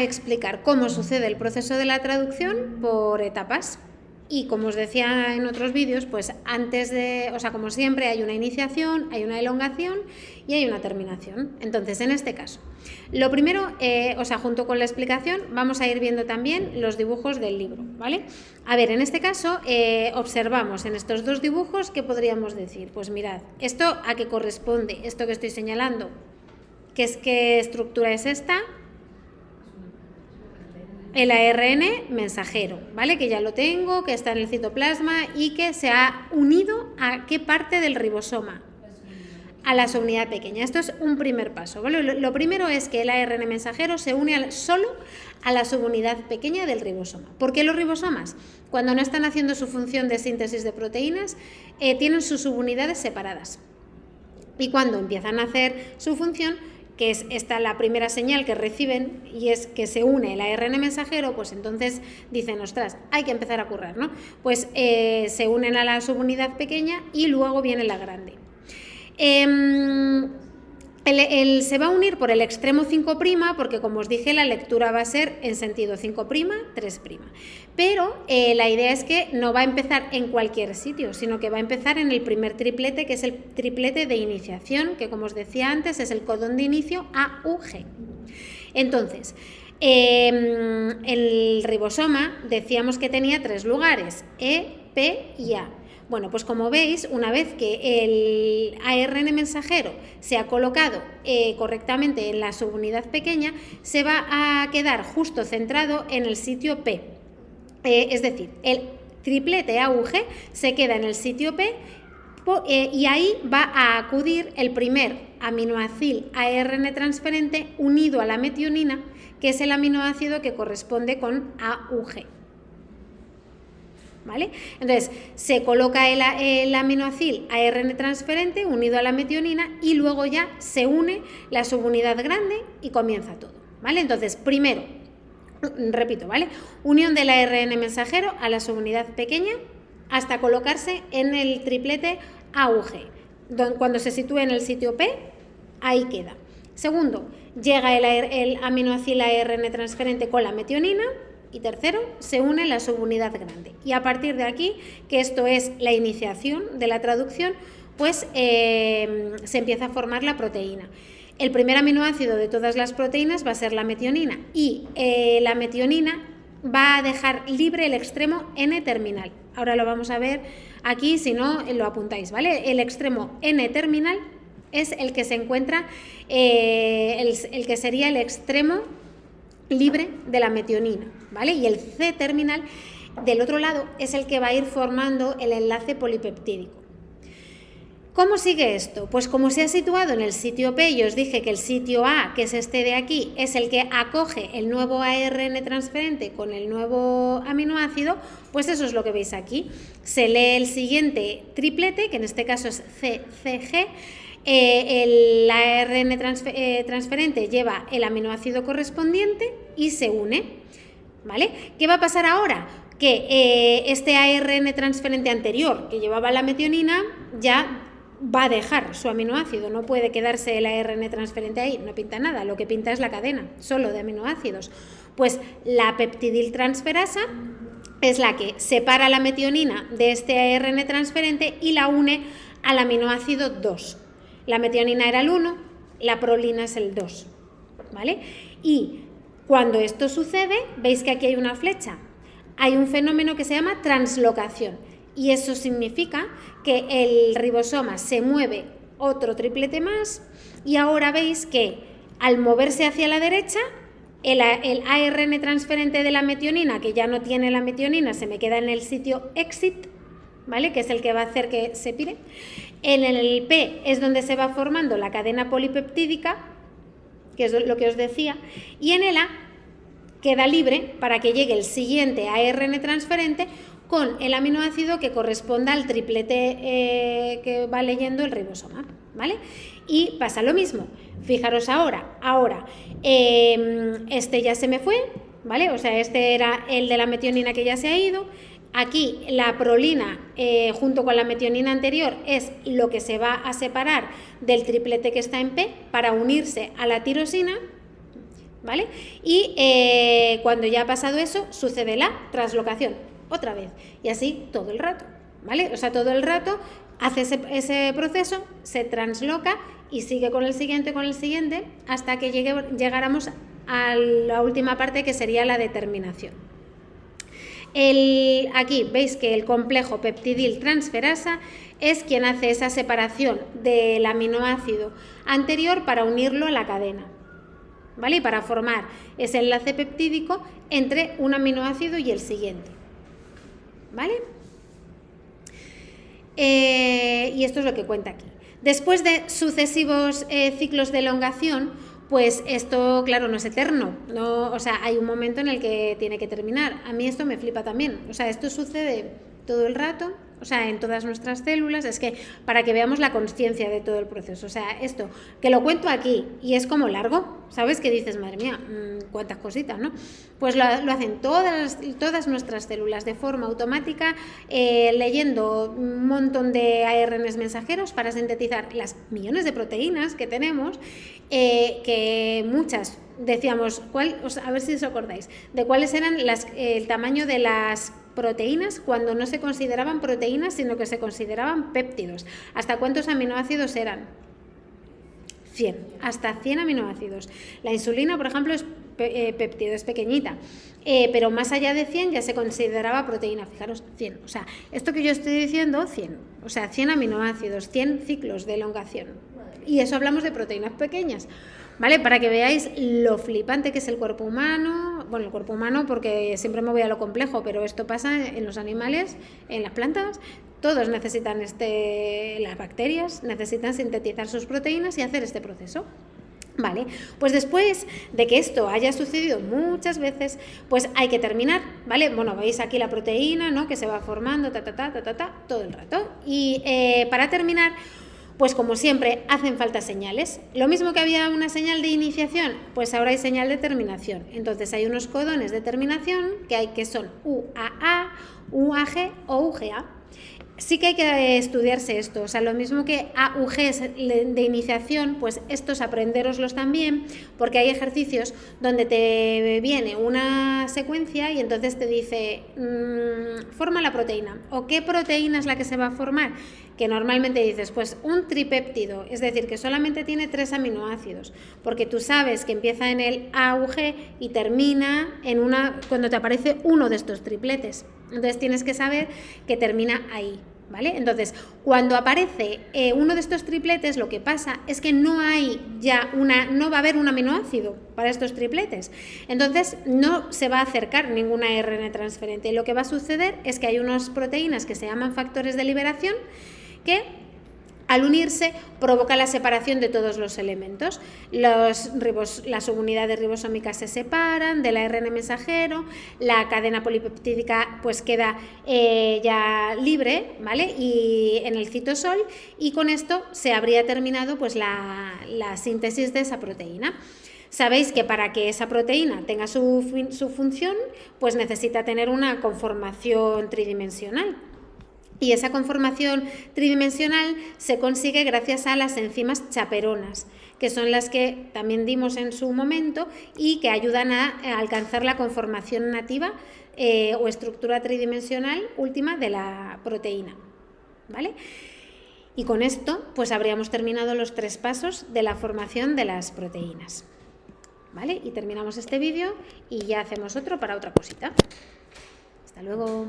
explicar cómo sucede el proceso de la traducción por etapas. Y como os decía en otros vídeos, pues como siempre, hay una iniciación, hay una elongación y hay una terminación. Entonces, en este caso, lo primero, junto con la explicación, vamos a ir viendo también los dibujos del libro, ¿vale? A ver, en este caso, observamos en estos dos dibujos, ¿qué podríamos decir? Pues mirad, ¿esto a qué corresponde? Esto que estoy señalando, ¿qué estructura es esta? El ARN mensajero, ¿vale? Que ya lo tengo, que está en el citoplasma y que se ha unido a qué parte del ribosoma, a la subunidad pequeña. Esto es un primer paso, ¿vale? Lo primero es que el ARN mensajero se une solo a la subunidad pequeña del ribosoma. ¿Por qué los ribosomas? Cuando no están haciendo su función de síntesis de proteínas, tienen sus subunidades separadas. Y cuando empiezan a hacer su función, que es esta la primera señal que reciben y es que se une el ARN mensajero, pues entonces dicen, ostras, hay que empezar' currar, ¿no? Pues se unen a la subunidad pequeña y luego viene la grande. Se va a unir por el extremo 5', porque como os dije, la lectura va a ser en sentido 5', 3'. Pero la idea es que no va a empezar en cualquier sitio, sino que va a empezar en el primer triplete, que es el triplete de iniciación, que como os decía antes, es el codón de inicio AUG. Entonces, el ribosoma decíamos que tenía 3 lugares, E, P y A. Bueno, pues como veis, una vez que el ARN mensajero se ha colocado correctamente en la subunidad pequeña, se va a quedar justo centrado en el sitio P. Es decir, el triplete AUG se queda en el sitio P y ahí va a acudir el primer aminoácido ARN transferente unido a la metionina, que es el aminoácido que corresponde con AUG. ¿Vale? Entonces, se coloca el aminoácido ARN transferente unido a la metionina y luego ya se une la subunidad grande y comienza todo, ¿vale? Entonces, primero, repito, ¿vale? Unión del ARN mensajero a la subunidad pequeña hasta colocarse en el triplete AUG. Cuando se sitúe en el sitio P, ahí queda. Segundo, llega el aminoácido ARN transferente con la metionina. Y tercero, se une la subunidad grande. Y a partir de aquí, que esto es la iniciación de la traducción, pues se empieza a formar la proteína. El primer aminoácido de todas las proteínas va a ser la metionina y la metionina va a dejar libre el extremo N-terminal. Ahora lo vamos a ver aquí, si no lo apuntáis, ¿vale? El extremo N-terminal es el que se encuentra, el que sería el extremo libre de la metionina, ¿vale? Y el C-terminal del otro lado es el que va a ir formando el enlace polipeptídico. ¿Cómo sigue esto? Pues como se ha situado en el sitio P y os dije que el sitio A, que es este de aquí, es el que acoge el nuevo ARN transferente con el nuevo aminoácido, pues eso es lo que veis aquí. Se lee el siguiente triplete, que en este caso es CCG. El ARN transferente lleva el aminoácido correspondiente y se une, ¿vale? ¿Qué va a pasar ahora? Que este ARN transferente anterior que llevaba la metionina ya va a dejar su aminoácido, no puede quedarse el ARN transferente ahí, no pinta nada, lo que pinta es la cadena, solo de aminoácidos. Pues la peptidiltransferasa es la que separa la metionina de este ARN transferente y la une al aminoácido 2. La metionina era el 1, la prolina es el 2, ¿vale? Y cuando esto sucede, veis que aquí hay una flecha. Hay un fenómeno que se llama translocación y eso significa que el ribosoma se mueve otro triplete más y ahora veis que al moverse hacia la derecha, el ARN transferente de la metionina, que ya no tiene la metionina, se me queda en el sitio exit, ¿vale? Que es el que va a hacer que se pire. En el P es donde se va formando la cadena polipeptídica, que es lo que os decía, y en el A queda libre para que llegue el siguiente ARN transferente con el aminoácido que corresponda al triplete que va leyendo el ribosoma, ¿vale? Y pasa lo mismo. Fijaros ahora, este ya se me fue, ¿vale? O sea, este era el de la metionina que ya se ha ido. Aquí la prolina junto con la metionina anterior es lo que se va a separar del triplete que está en P para unirse a la tirosina, ¿vale? Y cuando ya ha pasado eso, sucede la translocación, otra vez, y así todo el rato, ¿vale? O sea, todo el rato hace ese proceso, se transloca y sigue con el siguiente, hasta que llegáramos a la última parte, que sería la determinación. Aquí veis que el complejo peptidil transferasa es quien hace esa separación del aminoácido anterior para unirlo a la cadena, ¿vale? Y para formar ese enlace peptídico entre un aminoácido y el siguiente, ¿vale? Y esto es lo que cuenta aquí. Después de sucesivos ciclos de elongación, pues esto, claro, no es eterno, no, o sea, hay un momento en el que tiene que terminar. A mí esto me flipa también, o sea, esto sucede todo el rato, o sea, en todas nuestras células, es que para que veamos la consciencia de todo el proceso, o sea, esto, que lo cuento aquí y es como largo, ¿sabes? Que dices, madre mía, cuántas cositas, ¿no? Pues lo hacen todas nuestras células de forma automática, leyendo un montón de ARNs mensajeros para sintetizar las millones de proteínas que tenemos, que muchas decíamos, a ver si os acordáis, de cuáles eran el tamaño de las proteínas cuando no se consideraban proteínas, sino que se consideraban péptidos. ¿Hasta cuántos aminoácidos eran? 100, hasta 100 aminoácidos. La insulina, por ejemplo, es péptido, es pequeñita, pero más allá de 100 ya se consideraba proteína. Fijaros, 100. O sea, esto que yo estoy diciendo, 100. O sea, 100 aminoácidos, 100 ciclos de elongación. Y eso hablamos de proteínas pequeñas, ¿vale? Para que veáis lo flipante que es el cuerpo humano. Bueno, el cuerpo humano, porque siempre me voy a lo complejo, pero esto pasa en los animales, en las plantas. Todos necesitan las bacterias necesitan sintetizar sus proteínas y hacer este proceso. Vale, pues después de que esto haya sucedido muchas veces, pues hay que terminar, ¿vale? Bueno, veis aquí la proteína, ¿no? Que se va formando, todo el rato. Y para terminar, pues como siempre, hacen falta señales. Lo mismo que había una señal de iniciación, pues ahora hay señal de terminación. Entonces hay unos codones de terminación que son UAA, UAG o UGA. Sí que hay que estudiarse esto, o sea, lo mismo que AUG es de iniciación, pues estos aprendéroslos también, porque hay ejercicios donde te viene una secuencia y entonces te dice, forma la proteína, o qué proteína es la que se va a formar, que normalmente dices, pues un tripéptido, es decir, que solamente tiene 3 aminoácidos, porque tú sabes que empieza en el AUG y termina en cuando te aparece uno de estos tripletes. Entonces tienes que saber que termina ahí, ¿vale? Entonces, cuando aparece uno de estos tripletes, lo que pasa es que no va a haber un aminoácido para estos tripletes. Entonces, no se va a acercar ningún ARN transferente. Y lo que va a suceder es que hay unas proteínas que se llaman factores de liberación que, al unirse, provoca la separación de todos los elementos. Las subunidades ribosómicas se separan del ARN mensajero, la cadena polipeptídica pues queda ya libre, ¿vale? Y en el citosol, y con esto se habría terminado pues la síntesis de esa proteína. Sabéis que para que esa proteína tenga su función, pues necesita tener una conformación tridimensional. Y esa conformación tridimensional se consigue gracias a las enzimas chaperonas, que son las que también dimos en su momento y que ayudan a alcanzar la conformación nativa o estructura tridimensional última de la proteína, ¿vale? Y con esto pues habríamos terminado los 3 pasos de la formación de las proteínas, ¿vale? Y terminamos este vídeo y ya hacemos otro para otra cosita. Hasta luego.